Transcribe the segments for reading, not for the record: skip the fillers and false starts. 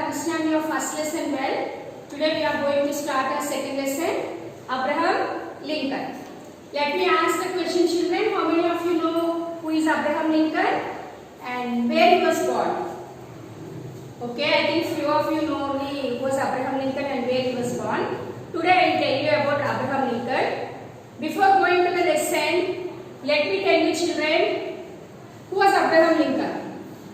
understand your first lesson well. Today we are going to start our second lesson, Abraham Lincoln. Let me ask the question, children. How many of you know who is Abraham Lincoln and where he was born? Okay, I think few of you know only who was Abraham Lincoln and where he was born. Today I will tell you about Abraham Lincoln. Before going to the lesson, let me tell you, children, who was Abraham Lincoln?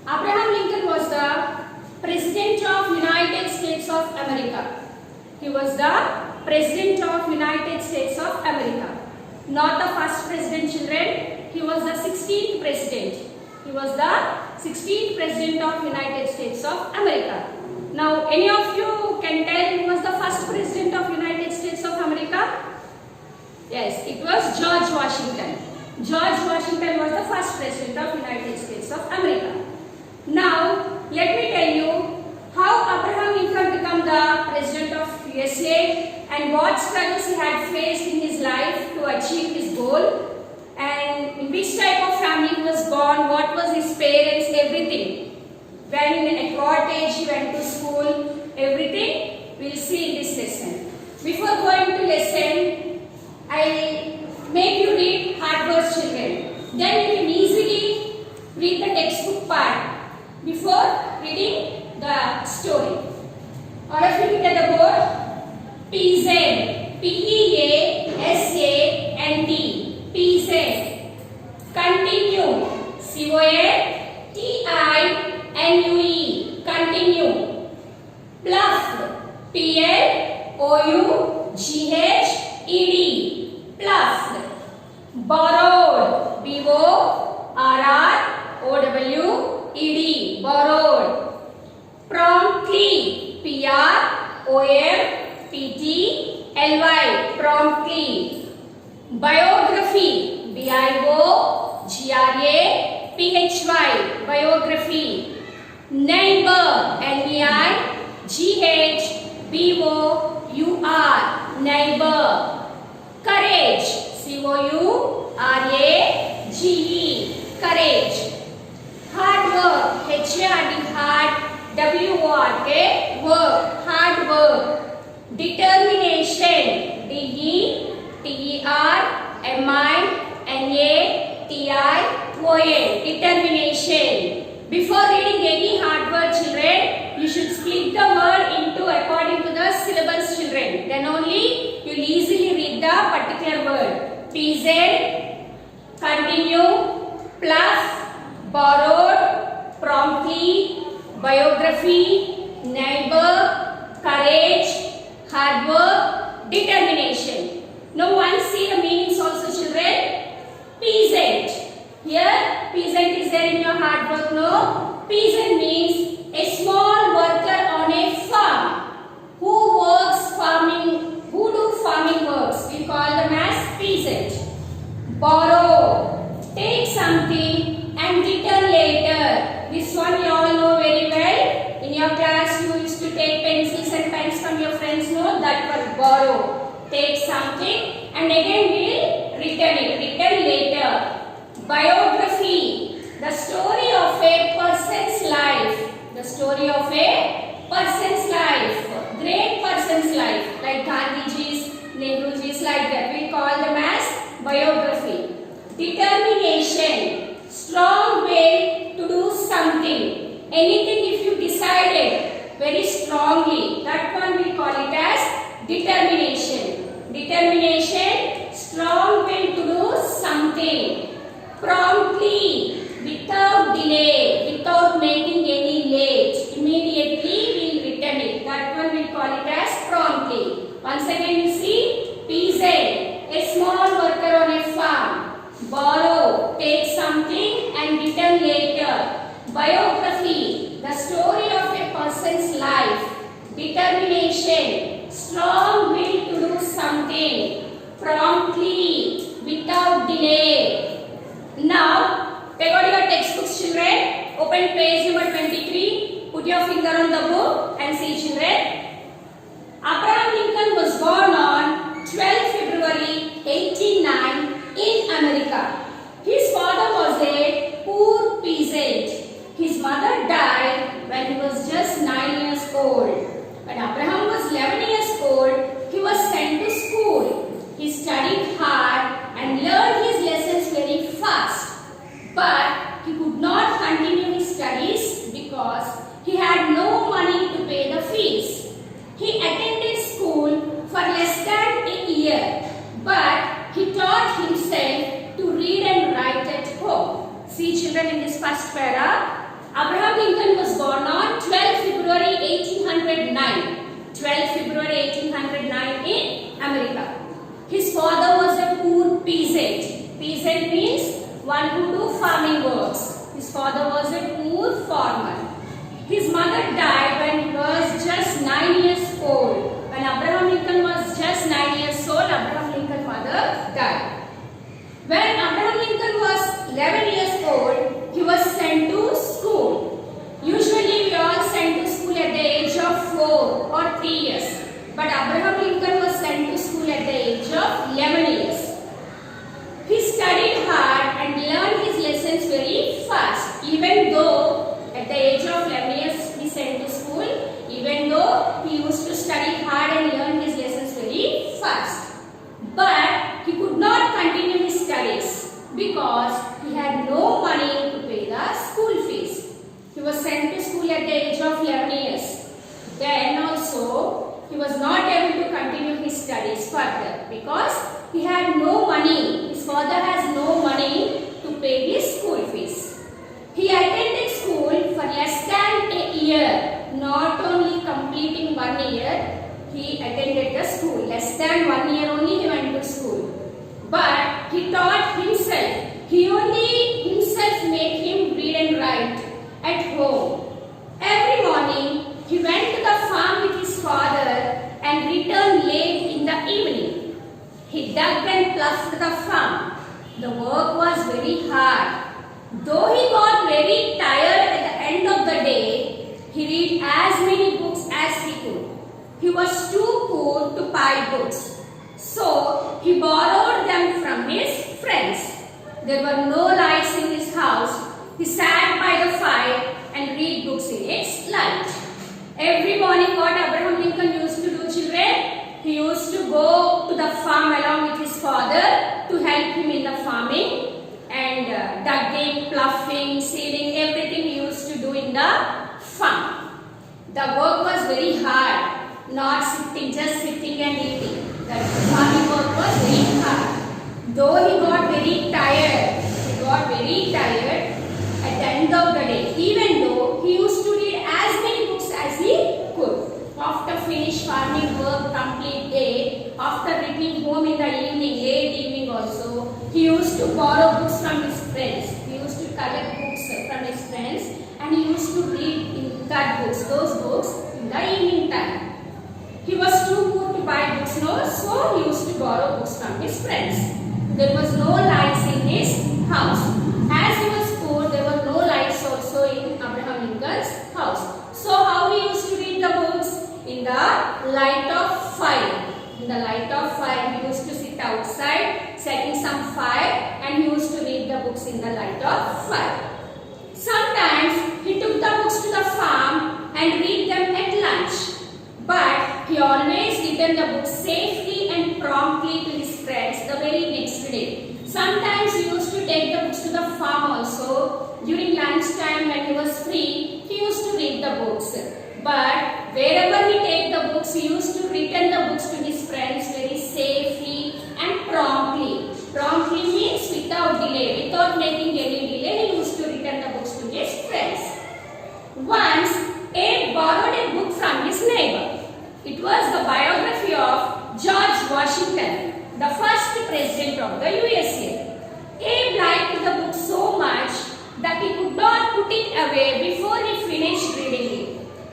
Abraham Lincoln was the President of United States of America. He was the President of United States of America. Not the first president, children. He was the 16th president. He was the 16th president of United States of America. Now, any of you can tell who was the first president of United States of America? Yes, it was George Washington. George Washington was the first president of United States of America. Now, let me tell you how Abraham Lincoln became the president of USA and what struggles he had faced in his life to achieve his goal, and in which type of family he was born, what was his parents, everything. When at what age he went to school, everything we'll see in this lesson. Before going to lesson, I'll make you read hard words, children. Then you can easily read the textbook part before reading the story. All of you look at the board. Peasant. Peasant. Peasant. Continue. Continue. Continue. Bluff. Plughed. Bluff. Borrowed. Borrowed. Borrowed. Promptly. Promptly. Promptly. Biography. Biography. Neighbor. Neighbor. Courage. Courage. Hard work. Work. Hard work. Determination. Determination. Before reading any hard word, children, you should split the word into according to the syllabus, children. Then only you will easily read the particular word. Peasant, continue, plus, borrowed, promptly, biography, neighbor, courage, hard work, determination. Now once see the meanings also, children. Peasant. Here, peasant is there in your hard work, no? Peasant means a small worker on a farm who works farming, who do farming works. We call them as peasant. Borrow. Take something and return later. This one you all know very well. In your class, you used to take pencils and pens from your friends, no? That word borrow. Take something and again we'll return it. Return later. Biography. The story of a person's life. The story of a person's life. Great person's life. Like Gandhiji's, Nehruji's, like that. We call them as biography. Determination. Strong will to do something. Anything if you decided very strongly. That one we call it as determination. Determination. Strong will to do something. Promptly, without delay, without making any late, immediately we will return it. That one we call it as promptly. Once again you see, peasant, a small worker on a farm. Borrow, take something and return later. Biography, the story of a person's life. Determination, strong will to do something. Promptly, without delay. Now, take out your textbooks, children. Open page number 23. Put your finger on the book and see, children. Abraham Lincoln was born on 12 February 1809 in America. His father was a poor peasant. His mother died when he was just 9 years old. 1809. 12 February 1809 in America. His father was a poor peasant. Peasant means one who do farming works. His father was a poor farmer. His mother died when he was just 9 years old. When Abraham Lincoln was just 9 years old, Abraham Lincoln's mother died. When Abraham Lincoln was 11 years old, he was sent to school. Usually we all sent to school at the age of 4 or 3 years. But Abraham Lincoln was sent to school at the age of 11 years. He studied hard and learned his lessons very fast. Even though at the age of 11 years he sent to school, even though he used to study hard and learn his lessons very fast. But he could not continue his studies because he had no money to pay the school fees. He was sent to school at the age of 11 years. Then also, he was not able to continue his studies further because he had no money. His father has no money to pay his school fees. He attended school for less than a year, not only completing 1 year, he attended the school. Less than 1 year only he went to school. But he taught himself. He only himself made him read and write at home. Every morning he went to the farm with his father and returned late in the evening. He dug and ploughed the farm. The work was very hard. Though he got very tired at the end of the day, he read as many books as he could. He was too poor to buy books, so he borrowed them from his friends. There were no lights in his house. He sat by the fire and read books in its light. Every morning what Abraham Lincoln used to do, children? He used to go to the farm along with his father to help him in the farming and digging, ploughing, seeding, everything he used to do in the farm. The work was very hard, not sitting, just sitting and eating. The farming work was very hard. Though he got very tired, at the end of the day, even though he used to read as many books as he could. After finish farming work, complete day, after returning home in the evening, late evening also, he used to borrow books from his friends. He used to collect books from his friends and he used to read in that books, those books in the evening time. He was too poor to buy books, so he used to borrow books from his friends. There was no lights in his house. As he was poor, there were no lights also in Abraham Lincoln's house. So how he used to read the books? In the light of fire. In the light of fire, he used to sit outside, setting some fire, and he used to read the books in the light of fire. Sometimes he took the books to the farm and read them at lunch. But he always returned the books safely and promptly to his friends the very next day. Sometimes he used to take the books to the farm also. During lunch time when he was free, he used to read the books. But wherever he take the books, he used to return the books to his friends very safely and promptly. Promptly means without delay, without making any delay, he used to return the books to his friends. Once, Abe borrowed a book from his neighbor. It was the biography of George Washington, the first president of the USA. Abe liked the book so much that he could not put it away before he finished reading it.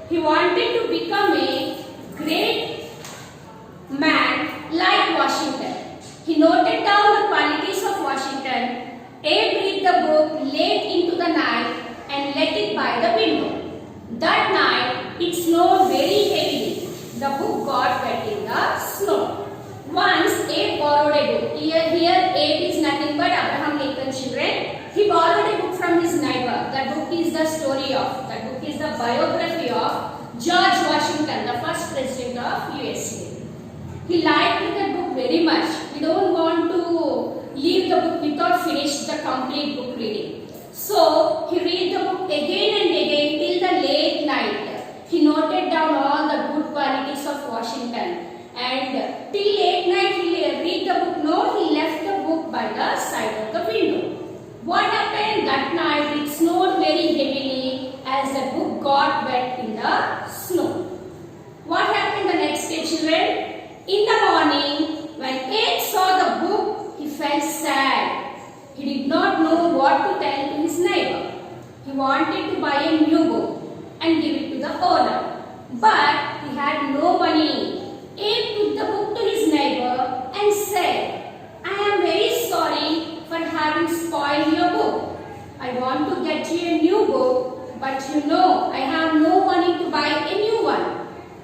He wanted to become a great man like Washington. He noted down the qualities of Washington. Abe read the book late into the night and let it by the window. That night, it snowed very heavily. The book got wet in the snow. Once, Abe borrowed a book. Here Abe is nothing but Abraham Lincoln, children. He borrowed a book from his neighbor. That book is the biography of George Washington, the first president of USA. He liked that book very much. We don't want to leave the book without finish the complete book reading. So, he read the book again and again till the late night. He noted down all the good qualities of Washington. And till late night he read the book. No, he left the book by the side of the window. What happened that night? It snowed very heavily as the book got wet in the snow. He wanted to buy a new book and give it to the owner, but he had no money. Abe took the book to his neighbor and said, "I am very sorry for having spoiled your book. I want to get you a new book, but you know I have no money to buy a new one.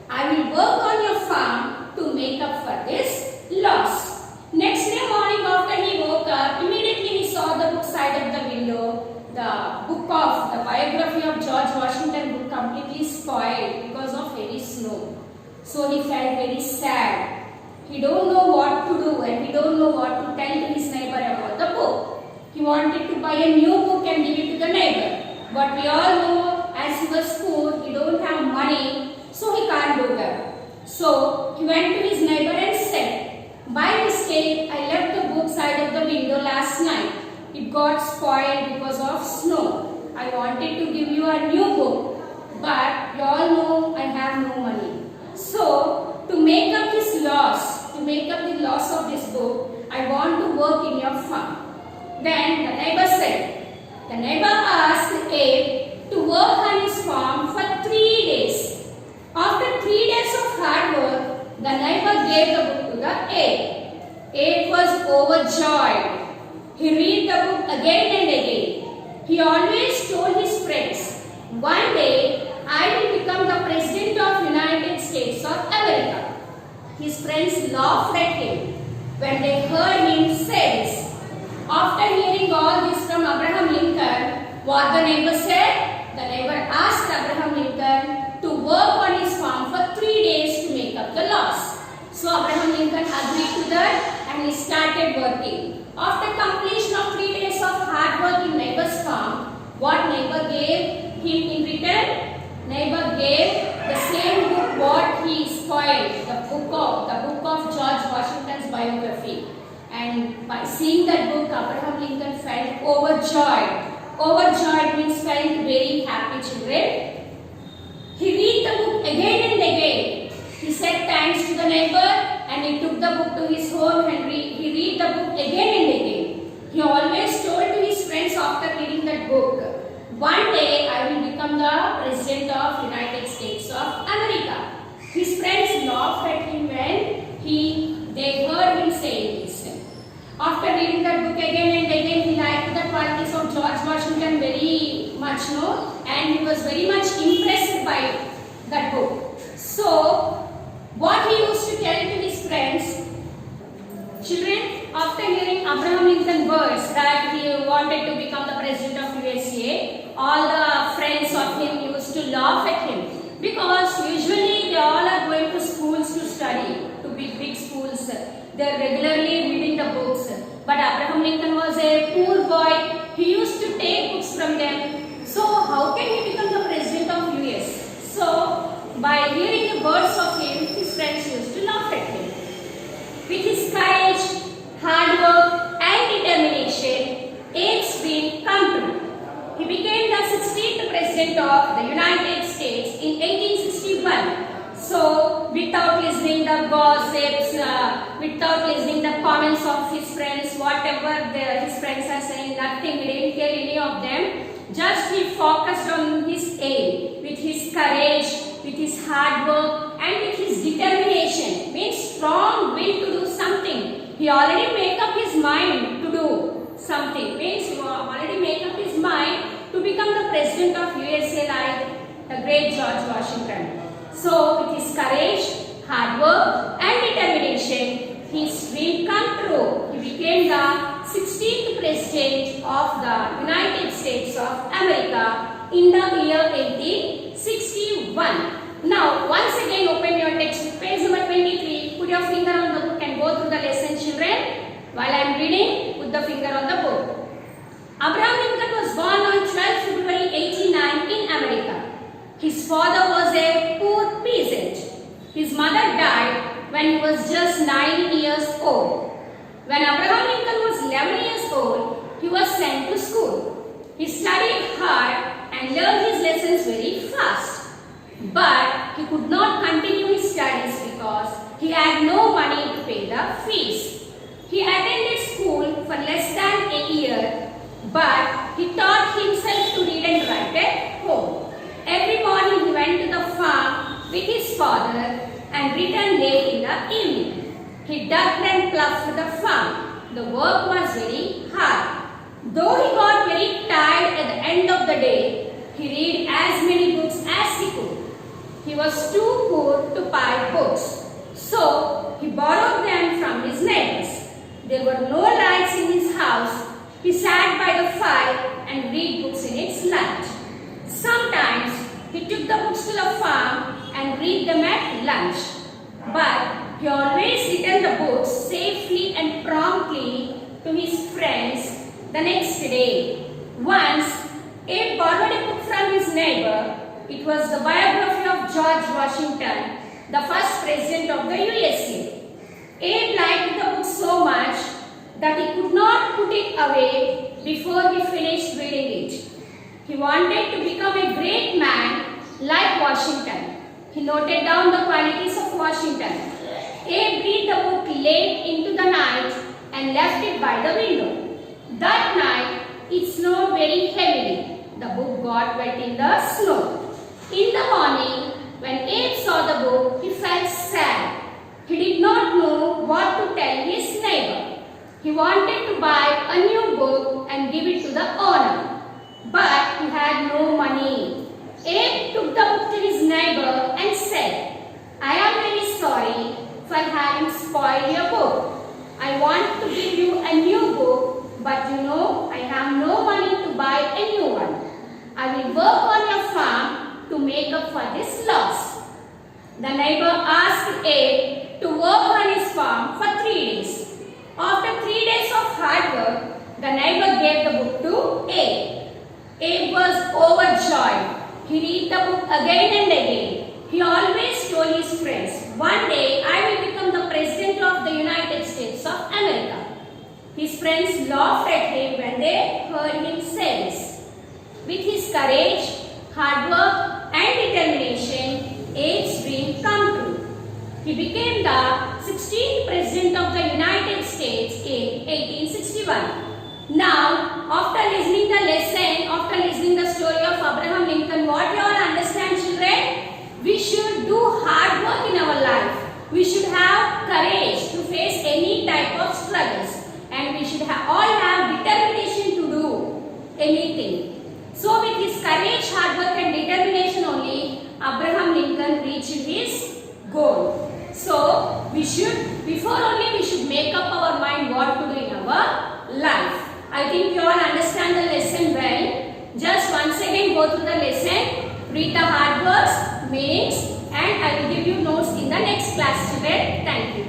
I will work on your farm to make up for this loss." Next day morning after he woke up, immediately he saw the book side of the window. The biography of George Washington book completely spoiled because of heavy snow. So he felt very sad. He don't know what to do and he don't know what to tell to his neighbor about the book. He wanted to buy a new book and give it to the neighbor. But we all know as he was poor, he don't have money, so he can't do that. So he went to his neighbor and said, "By mistake, I left the book side of the window last night. It got spoiled because of snow. I wanted to give you a new book, but you all know I have no money. So to make up his loss, to make up the loss of this book, I want to work in your farm." Then the neighbor said, the neighbor asked Abe to work on his farm for 3 days. After 3 days of hard work, the neighbor gave the book to the Abe. Abe was overjoyed. He read the book again and again. He always told his friends, "One day I will become the President of United States of America." His friends laughed at him when they heard him say this. After hearing all this from Abraham Lincoln, what the neighbor said? The neighbor asked Abraham Lincoln to work on his farm for 3 days to make up the loss. So Abraham Lincoln agreed to that and he started working. After completion of 3 days of hard work in neighbor's farm, what neighbor gave him in return? Neighbor gave the same book what he spoiled, the book of George Washington's biography. And by seeing that book, Abraham Lincoln felt overjoyed. Overjoyed means felt very happy, children. He read the book again and again. He said thanks to the neighbor and he took the book to his home and he read the book again and again. He always told to his friends after reading that book, "One day I will become the President of United States of America." His friends laughed at him when they heard him saying this. After reading that book again and again, he liked the qualities of George Washington very much, and he was very much impressed by that book. So, what he used to tell to his friends, children, after hearing Abraham Lincoln words that he wanted to become the President of USA, all the friends of him used to laugh at him because usually they all are going to schools to study, to big schools. They are regularly reading the books. But Abraham Lincoln was a poor boy. He used to take books from them. So how can he become the President of US? So by hearing the words of him, his friends used to laugh at him. With his courage, hard work and determination, Abe's dream come true. He became the 16th President of the United States in 1861. So, without listening the gossips, without listening the comments of his friends, whatever his friends are saying, nothing, he didn't hear any of them. Just he focused on his aim, with his courage, with his hard work and with his determination, means strong will to do something. He already made up his mind to do something, means he already made up his mind to become the President of USA like the great George Washington. So, with his courage, hard work and determination, his dream come true. He became the 16th President of the United States of America in the year 1861. Now, once again open your textbook, page number 23, put your finger on the book and go through the lesson, children. While I am reading, put the finger on the book. Abraham Lincoln was born on 12 February 1809 in America. His father was a poor peasant. His mother died when he was just 9 years old. When Abraham Lincoln was 11 years old, he was sent to school. He studied hard and learned his lessons very fast. But he could not continue his studies because he had no money to pay the fees. He attended school for less than a year, but he taught himself to read and write at home. Every morning he went to the farm with his father and returned late in the evening. He dug and ploughed the farm. The work was very hard. Though he got very tired at the end of the day, he read as many books as he could. He was too poor to buy books, so he borrowed them from his neighbors. There were no lights in his house. He sat by the fire and read books in its light. Sometimes he took the books to the farm and read them at lunch. But he always returned the books safely and promptly to his friends the next day. Once, Abe borrowed a book from his neighbor. It was the biography of George Washington, the first president of the USA. Abe liked the book so much that he could not put it away before he finished reading it. He wanted to become a great man like Washington. He noted down the qualities of Washington. Abe read the book late into the night and left it by the window. That night, it snowed very heavily. The book got wet in the snow. In the morning, when Abe saw the book, he felt sad. He did not know what to tell his neighbor. He wanted to buy a new book and give it to the owner, but he had no money. Abe took the book to his neighbor and said, "I am very sorry for having spoiled your book. I want to give you a new book, but you know I have no money to buy a new one. I will work on your farm to make up for this loss." The neighbor asked Abe to work on his farm for 3 days. After 3 days of hard work, the neighbor gave the book to Abe. Abe was overjoyed. He read the book again and again. He always told his friends, "One day I will become the president of the United States of America." His friends laughed at him when they heard him say this. With his courage, hard work and determination, Abe's dream come true. He became the 16th President of the United States in 1861. Now, after listening the story of Abraham Lincoln, what you all understand, children? We should do hard work in our life. We should have courage to face any type of struggles, and we should all have determination to do anything. So with his courage, hard work and determination only, Abraham Lincoln reached his goal. So we should make up our mind what to do in our life. I think you all understand the lesson well. Just once again go through the lesson, read the hard words, meanings, and I will give you notes in the next class today. Thank you.